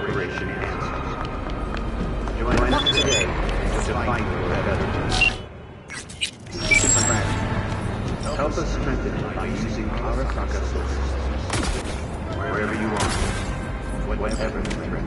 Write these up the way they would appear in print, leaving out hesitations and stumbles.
Operation Answer. Join us today to find a better future. Help us strengthen it by using Arasaka sources. Wherever you are, whatever the threat.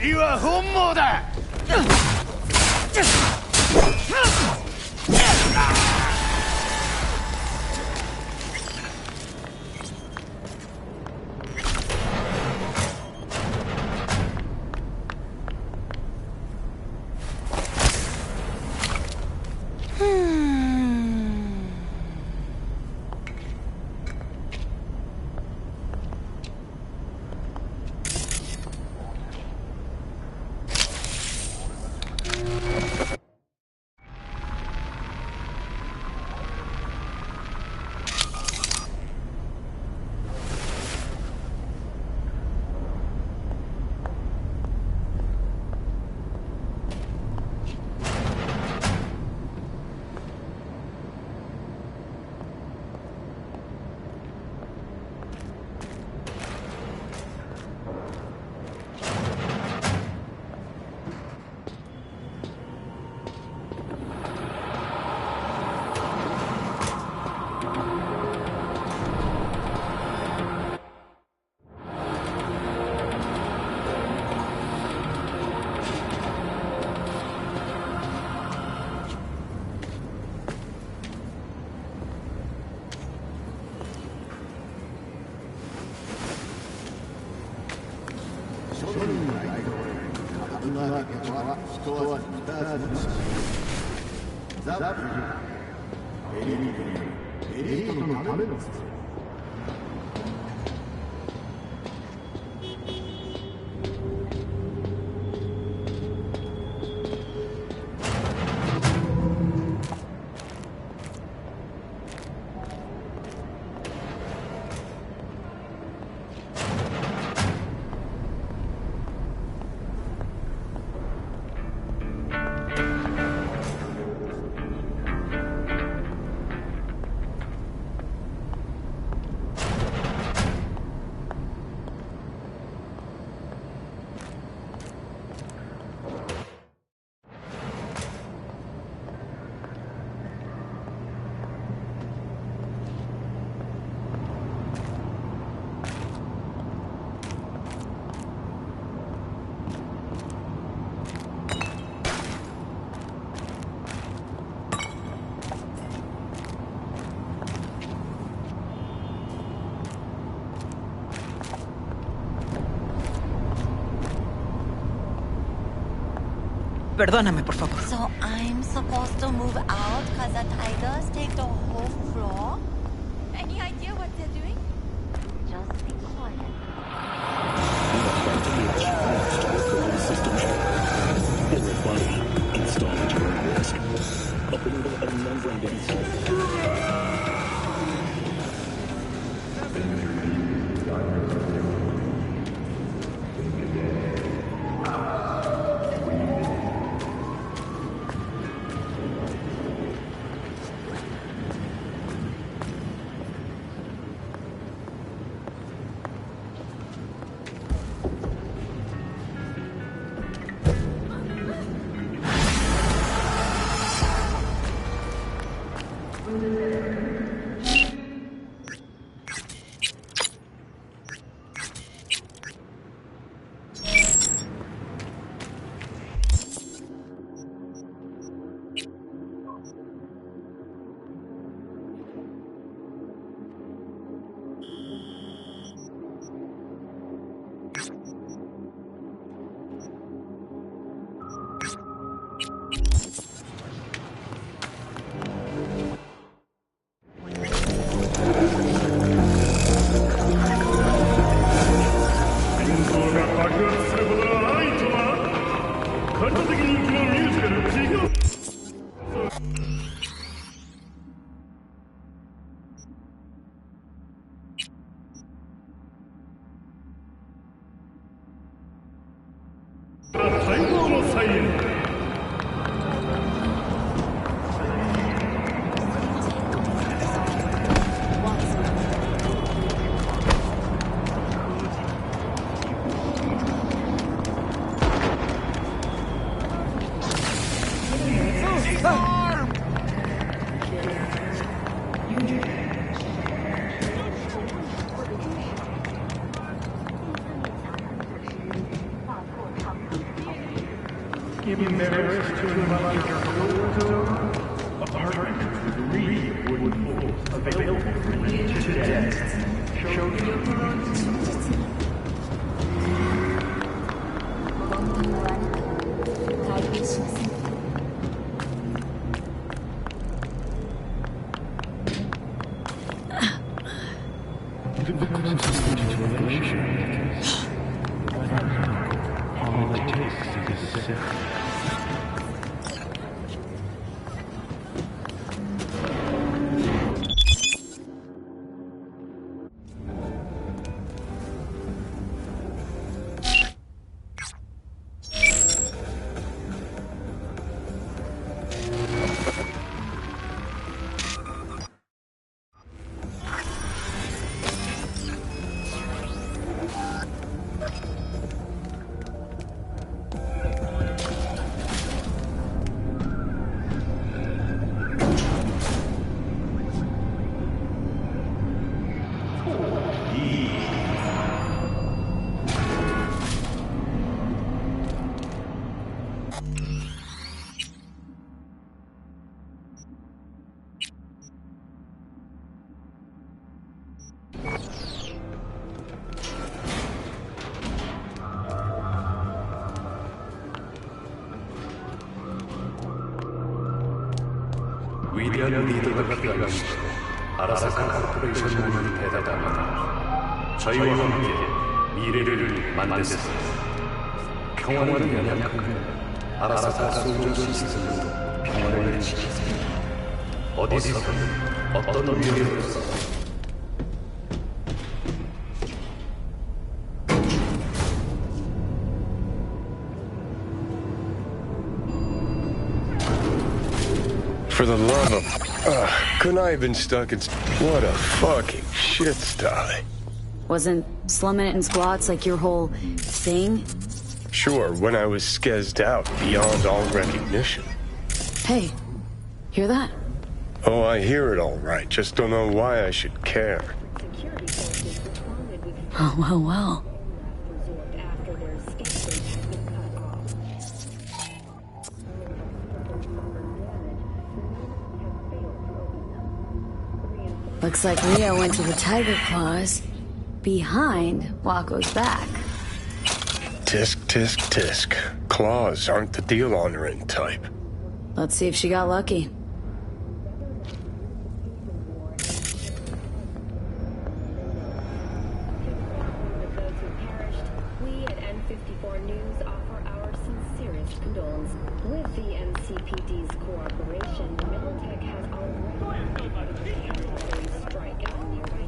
次は本望だ。Perdóname, por favor. So I'm supposed to move out because the tigers take the whole floor? Any idea what they're doing? Just be quiet. 위대한 리더가 필요합니다. 아라사카 코퍼레이션을 대답합니다. 저희와 함께 미래를 만드세요. 평화를 연약한 아라사카 소조 시스템으로 평화를 지키세요. 어디서든 어떤 위협으로서 For the love of... couldn't I have been stuck in... What a fucking shit sty. Wasn't slumming it in squats like your whole thing? Sure, when I was skezzed out beyond all recognition. Hey, hear that? Oh, I hear it all right. Just don't know why I should care. Oh, well. Looks like Rio went to the Tiger Claws behind Wako's back. Tisk, tisk, tisk. claws aren't the deal-honoring type. Let's see if she got lucky. We at N54 News offer our sincerest condolences. With the NCPD's cooperation, Militech has already a strike at a nearby.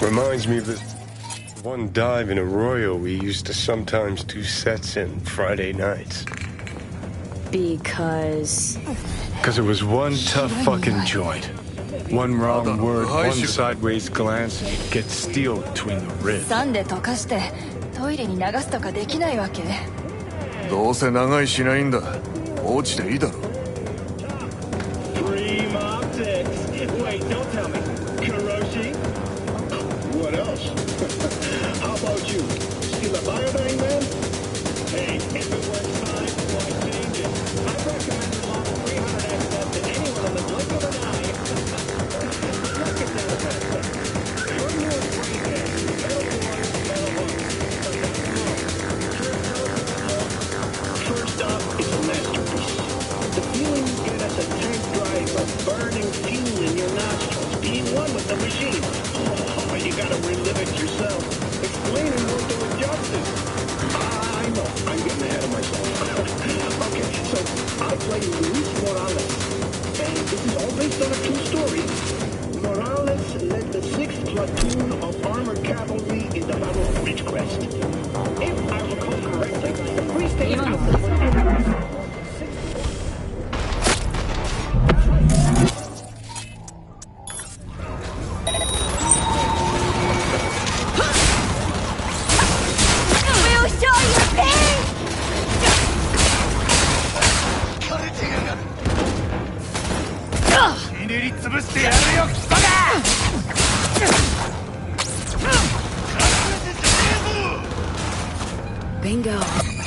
Reminds me of this one dive in Arroyo we used to sometimes do sets in Friday nights. Because Because it was one tough fucking joint. One wrong word, one sideways glance, and you'd get steel between the ribs. 酸で溶かしてトイレに流すとかできないわけ？どうせ長居しないんだ。放置でいいだろ。Dream optics. Wait, don't tell me. Kuroshi? What else? How about you? Still a biodine man? Hey, if it works fine, why change it? I recommend a lot of 300x to anyone in the blink of an eye. Look at that. One more 3K. First up, it's a masterpiece. The feeling you get as a tank driver, burning fuel in your nostrils, being one with the machine. Oh, you gotta relive it yourself. Explaining won't do it justice. I know, I'm getting ahead of myself. Okay, so I play Luis Morales, and this is all based on a true story. Morales led the 6th platoon of armored cavalry in the Battle of Ridgecrest. If I recall correctly, the Free State outfit. We'll show you pain! Bingo.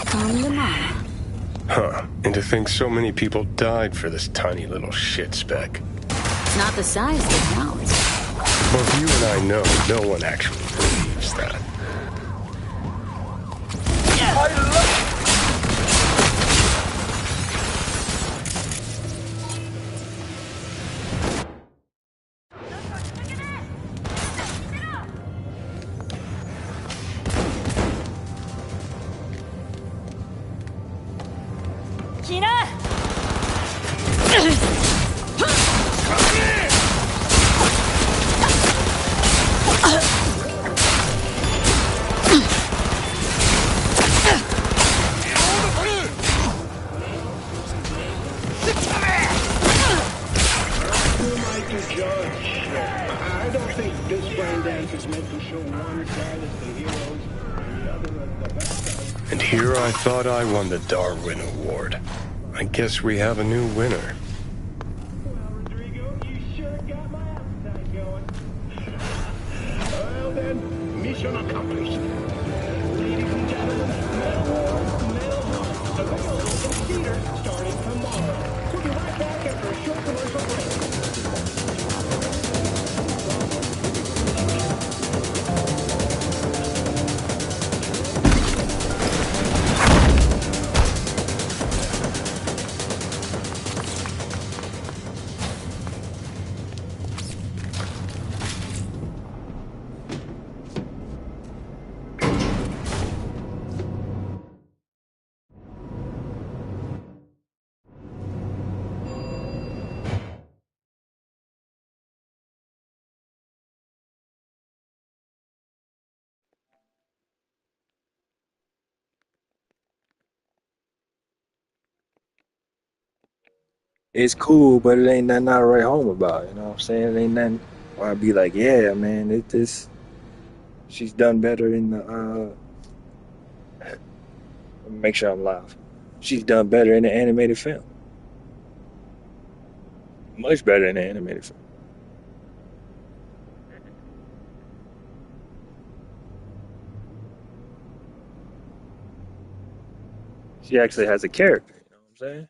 Come to mama. Huh. And to think so many people died for this tiny little shit speck. It's not the size that counts. Both you and I know no one actually believes that. I don't think this brain dance is meant to show one side as the heroes and the other as the bad guys. And here I thought I won the Darwin Award. I guess we have a new winner. Well, Rodrigo, you sure got my appetite going. Well then, mission accomplished. Ladies and gentlemen, Metal War, Metal Heart, available in theaters starting tomorrow. We'll be right back after a short commercial break. It's cool, but it ain't nothing I write home about. You know what I'm saying? It ain't nothing where I'd be like, yeah, man, she's done better in the, make sure I'm live. She's done better in the animated film. Much better in the animated film. She actually has a character, you know what I'm saying?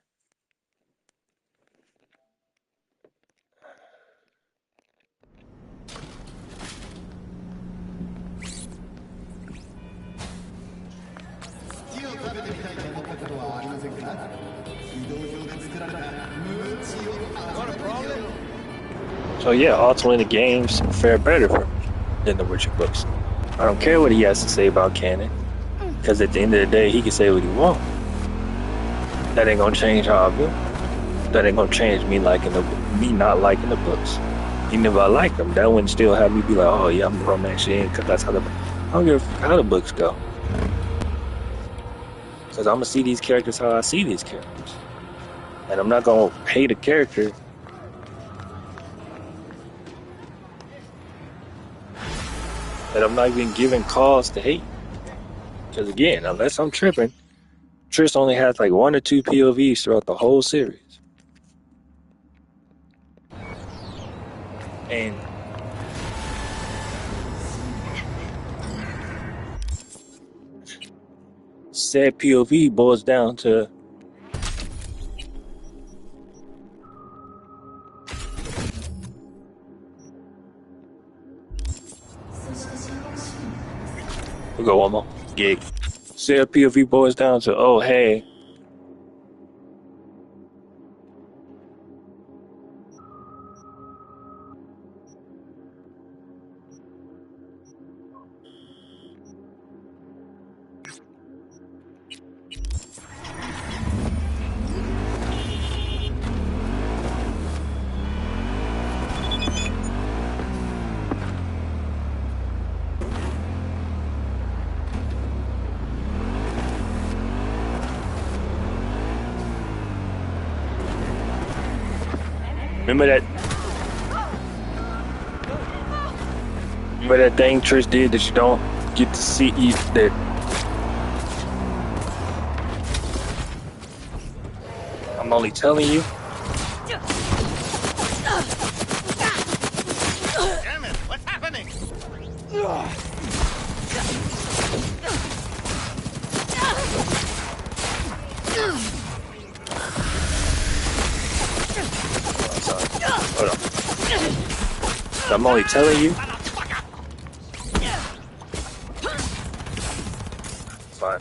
So yeah, ultimately the games fare better for me than the Witcher books. I don't care what he has to say about canon, because at the end of the day, he can say what he wants. That ain't gonna change how I feel. That ain't gonna change me not liking the books. Even if I like them, that wouldn't still have me be like, oh yeah, I'm romance in, because that's how I don't give a how the books go. Because I'm gonna see these characters how I see these characters, and I'm not gonna hate a character that I'm not even giving cause to hate. Because again, unless I'm tripping, Triss only has like 1 or 2 POVs throughout the whole series. And said POV boils down to we'll go one more gig. Said POV boils down to, oh hey, remember that thing Trish did that you don't get to see that I'm only telling you. Damn it, what's happening? I'm only telling you. Fine.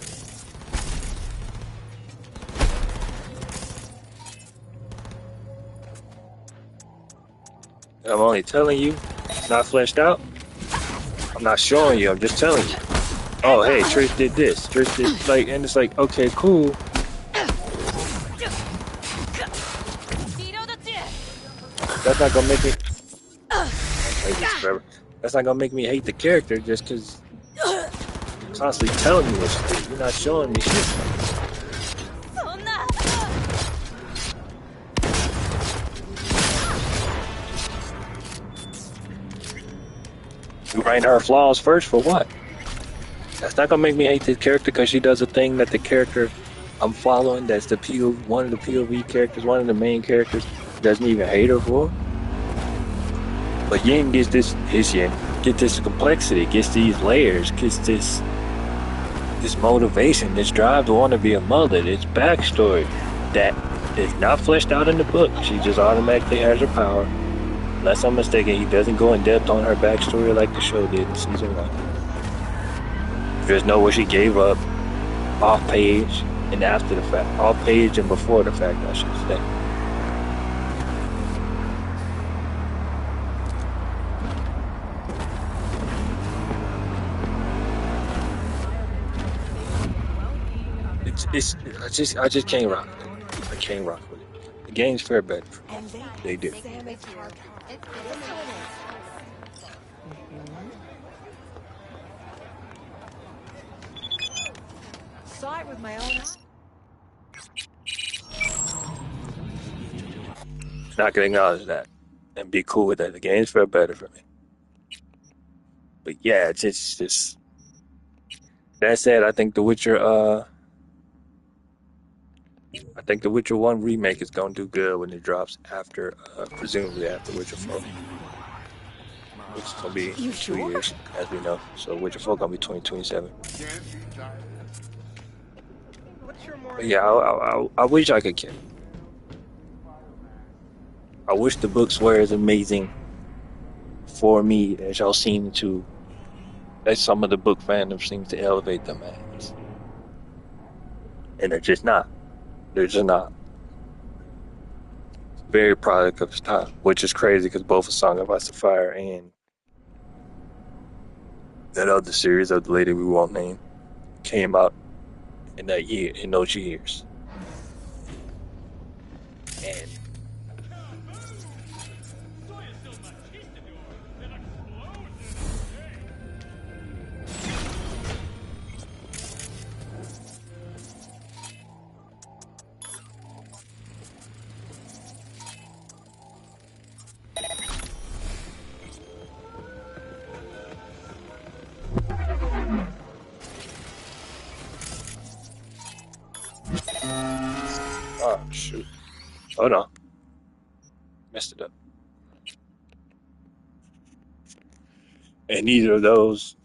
I'm only telling you. It's not fleshed out. I'm not showing you. I'm just telling you. Oh, hey, Trish did this. Trish did like, and it's like, okay, cool. That's not gonna make me. That's not gonna make me hate the character just because you're constantly telling me what to do. You're not showing me shit. You write her flaws first for what? That's not gonna make me hate this character because she does a thing that the character I'm following, that's the POV, one of the POV characters, one of the main characters, doesn't even hate her for. But Yin gets this, get this complexity, gets these layers, gets this motivation, this drive to want to be a mother, this backstory that is not fleshed out in the book. She just automatically has her power. Unless I'm mistaken, he doesn't go in depth on her backstory like the show did in season 1. There's no where she gave up off page and after the fact, off page and before the fact, I should say. I just can't rock with it. I can't rock with it. The games fare better. They do. Saw it with my own eyes. Not gonna acknowledge that and be cool with that. The games fare better for me. But yeah, it's just that said, I think The Witcher 1 remake is gonna do good when it drops after presumably after Witcher 4. Which is gonna be 2 years, as we know. So Witcher 4 gonna be 2027. But yeah, I wish I could get. I wish the books were as amazing for me as y'all seem to. As some of the book fandom seems to elevate them as, and they're just not. They're just not. Very product of its time, which is crazy because both A Song of Ice and Fire and that other series of the lady we won't name came out in that year, in those years. And oh shoot. Oh no. Messed it up. And neither of those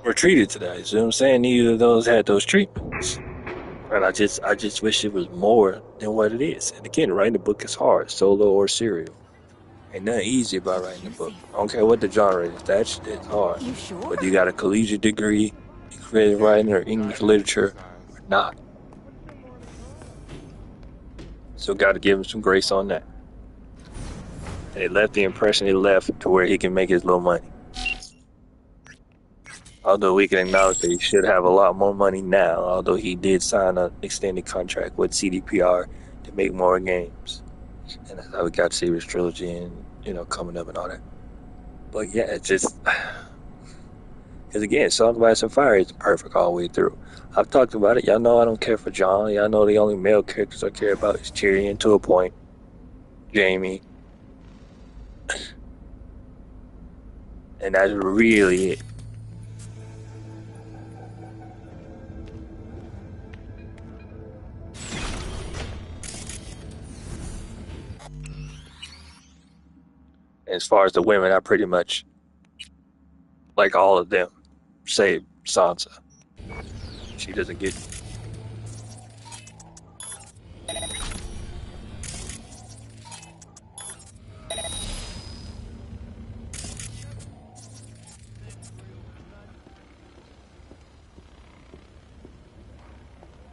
were treated today. See what I'm saying? Neither of those had those treatments. And I just wish it was more than what it is. And again, writing a book is hard, solo or serial. Ain't nothing easy about writing a book. I don't care what the genre is, that shit is hard. You sure? Whether you got a collegiate degree in creative writing or English literature or not. So gotta give him some grace on that. And it left the impression it left to where he can make his little money. Although we can acknowledge that he should have a lot more money now, although he did sign an extended contract with CDPR to make more games. And that's how we got Series Trilogy and, coming up and all that. But yeah, it's just... Because again, Song of Ice and Fire is perfect all the way through. I've talked about it. Y'all know I don't care for John. Y'all know the only male characters I care about is Tyrion to a point. Jaime. And that's really it. As far as the women, I pretty much like all of them, save Sansa. She doesn't get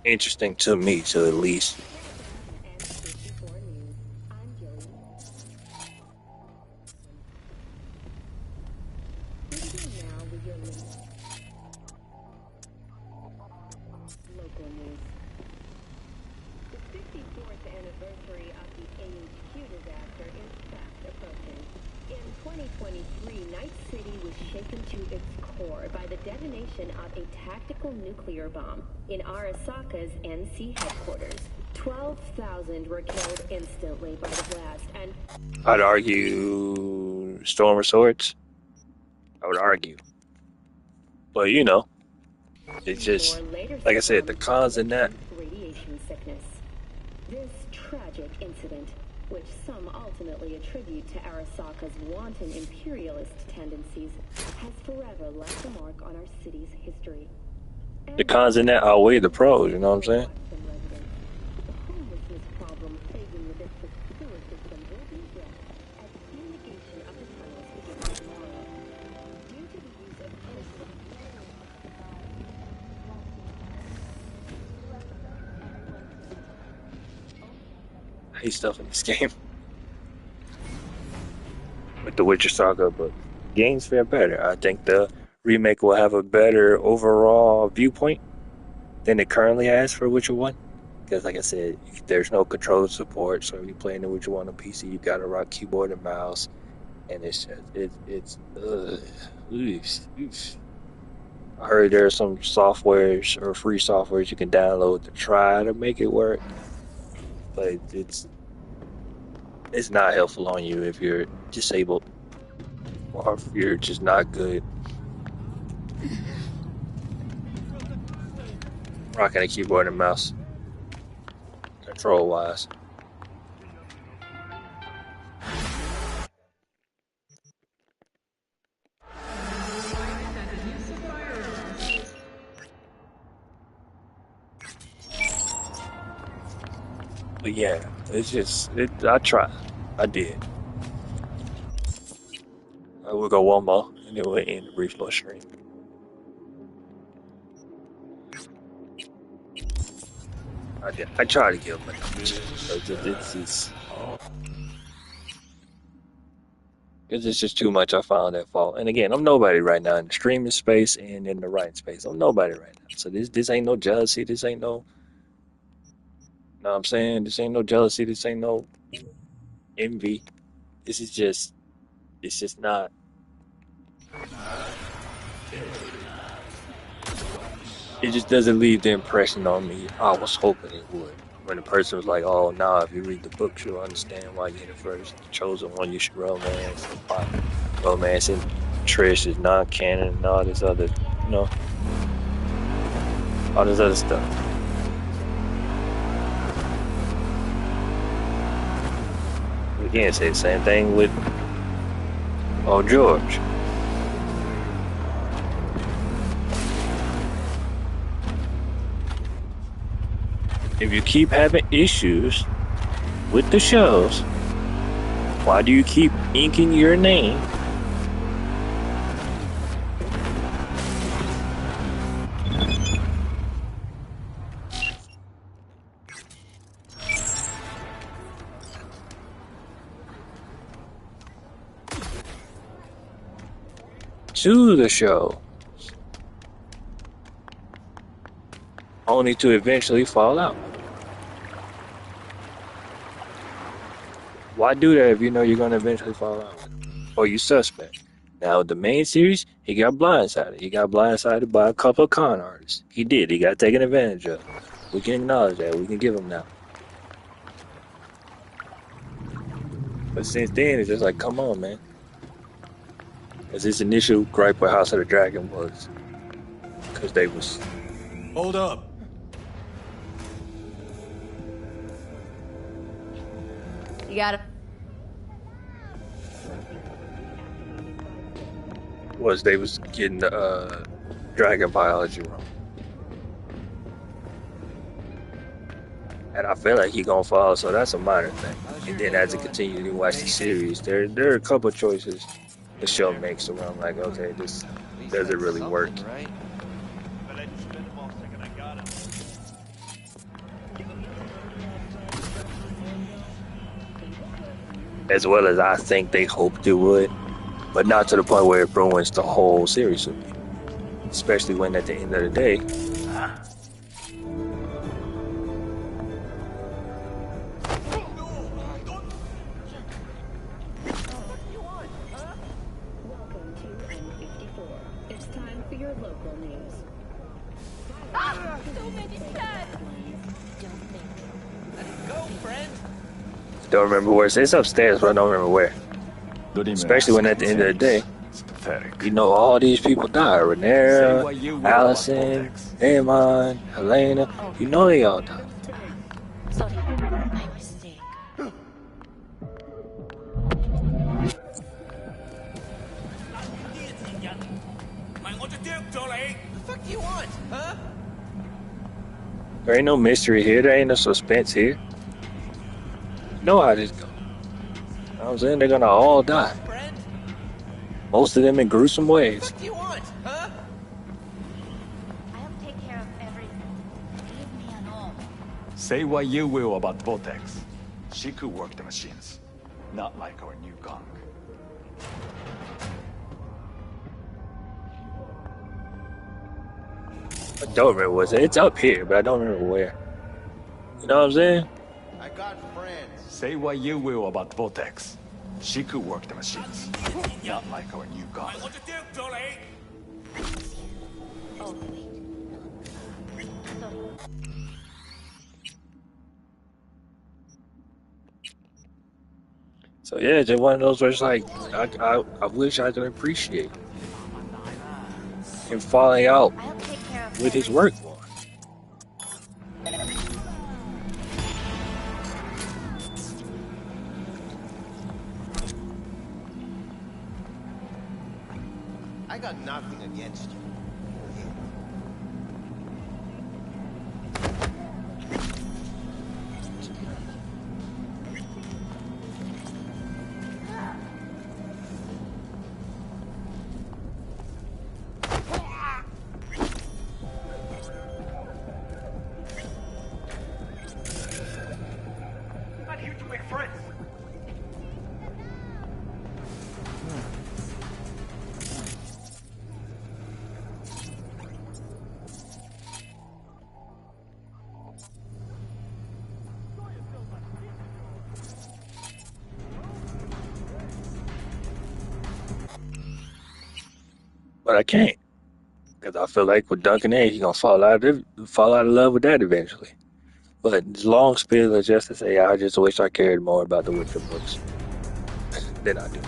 interesting to me, to at least. Local news. The 54th anniversary of the AHQ disaster is fast approaching. In 2023, Night City was shaken to its core by the detonation of a tactical nuclear bomb in Arasaka's NC headquarters. 12,000 were killed instantly by the blast, and I'd argue Storm of Swords. I would argue. But you know, it's just, like I said, the cons in that. Radiation sickness. This tragic incident, which some ultimately attribute to Arasaka's wanton imperialist tendencies, has forever left a mark on our city's history. The cons in that outweigh the pros, you know what I'm saying? The homelessness problem plaguing the district's sewer system will be addressed as fumigation of the tunnels begins tomorrow. Due to the use of I hate stuff in this game. With the Witcher Saga, but games fare better. I think the remake will have a better overall viewpoint than it currently has for Witcher 1. Because, like I said, there's no controller support, so if you're playing the Witcher 1 on PC, you gotta rock keyboard and mouse, and it's just, oof. I heard there are some softwares or free softwares you can download to try to make it work, but it's not helpful on you if you're disabled or if you're just not good rocking a keyboard and mouse control wise. But yeah, it's just I tried. I did. We'll go one more and then we'll end the brief little stream. I did. I tried to give him a number. Because it's just too much I found at fault. And again, I'm nobody right now in the streaming space and in the writing space. I'm nobody right now. So this ain't no jealousy. This ain't no, know what I'm saying? This ain't no jealousy. This ain't no envy. This is just, it's just not. It just doesn't leave the impression on me I was hoping it would. When the person was like, oh, nah, if you read the book, you'll understand why you hit it first. The chosen one, you should romance. Romance and Trish is non-canon and all this other, you know, all this other stuff. Again, say the same thing with George. If you keep having issues with the shows, why do you keep inking your name to the show, only to eventually fall out? Why do that if you know you're going to eventually fall out with him? Or you suspect? Now, the main series, he got blindsided. He got blindsided by a couple of con artists. He did. He got taken advantage of. We can acknowledge that. We can give him that. But since then, it's just like, come on, man. Because his initial gripe with House of the Dragon was because they was... Hold up. You got it. Was they was getting the dragon biology wrong. And I feel like he gonna fall, so that's a minor thing. And then as I continue to watch the series, there are a couple of choices the show makes where I'm like, okay, this doesn't really work. as well as I think they hoped it would, but not to the point where it ruins the whole series for me. Especially when at the end of the day, Welcome to N54. It's time for your local news. So many cats! don't remember where it's upstairs, but I don't remember where. Especially when at the end of the day, It's pathetic. you know all these people die. Renera, Allison, Amon, Helena. You know they all died. Sorry, my mistake. There ain't no mystery here. There ain't no suspense here. You know how this goes. You know what I'm saying? They're gonna all die. Most of them in gruesome ways. I'll take care of everything. Leave me alone. Say what you will about Vortex. She could work the machines. Not like our new gong. I don't remember what's it. It's up here, but I don't remember where. You know what I'm saying? I got friends. Say what you will about Vortex. She could work the machines. Not like our new gong. Oh, wait. Sorry. So yeah, just one of those where it's like, I wish I could appreciate him falling out I'll take care of with his work more. I got nothing against you. I'm here to make friends. But I can't. Because I feel like with Duncan A, he's gonna fall out of love with that eventually. But long spiel is just to say I just wish I cared more about the Witcher books than I do.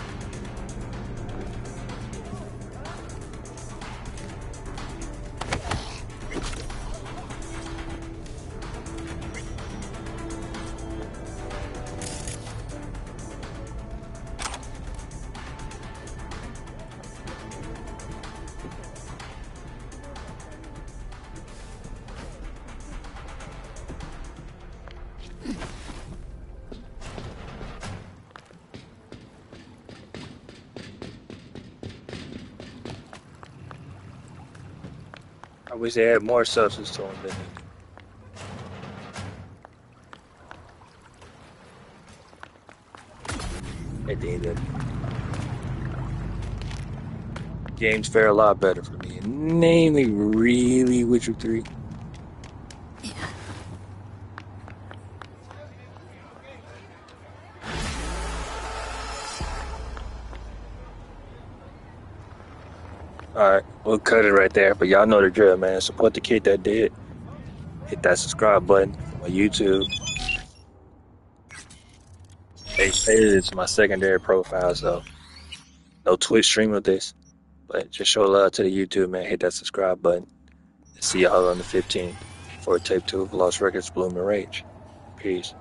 I wish they had more substance to them than they do. At the end of it. Games fare a lot better for me. Namely, really Witcher 3. Alright, we'll cut it right there. But y'all know the drill, man. Support the kid that did. Hit that subscribe button on YouTube. They say it's my secondary profile, so no Twitch stream of this. But just show love to the YouTube, man. Hit that subscribe button. And see y'all on the 15th for tape 2 of Lost Records Bloom and Rage. Peace.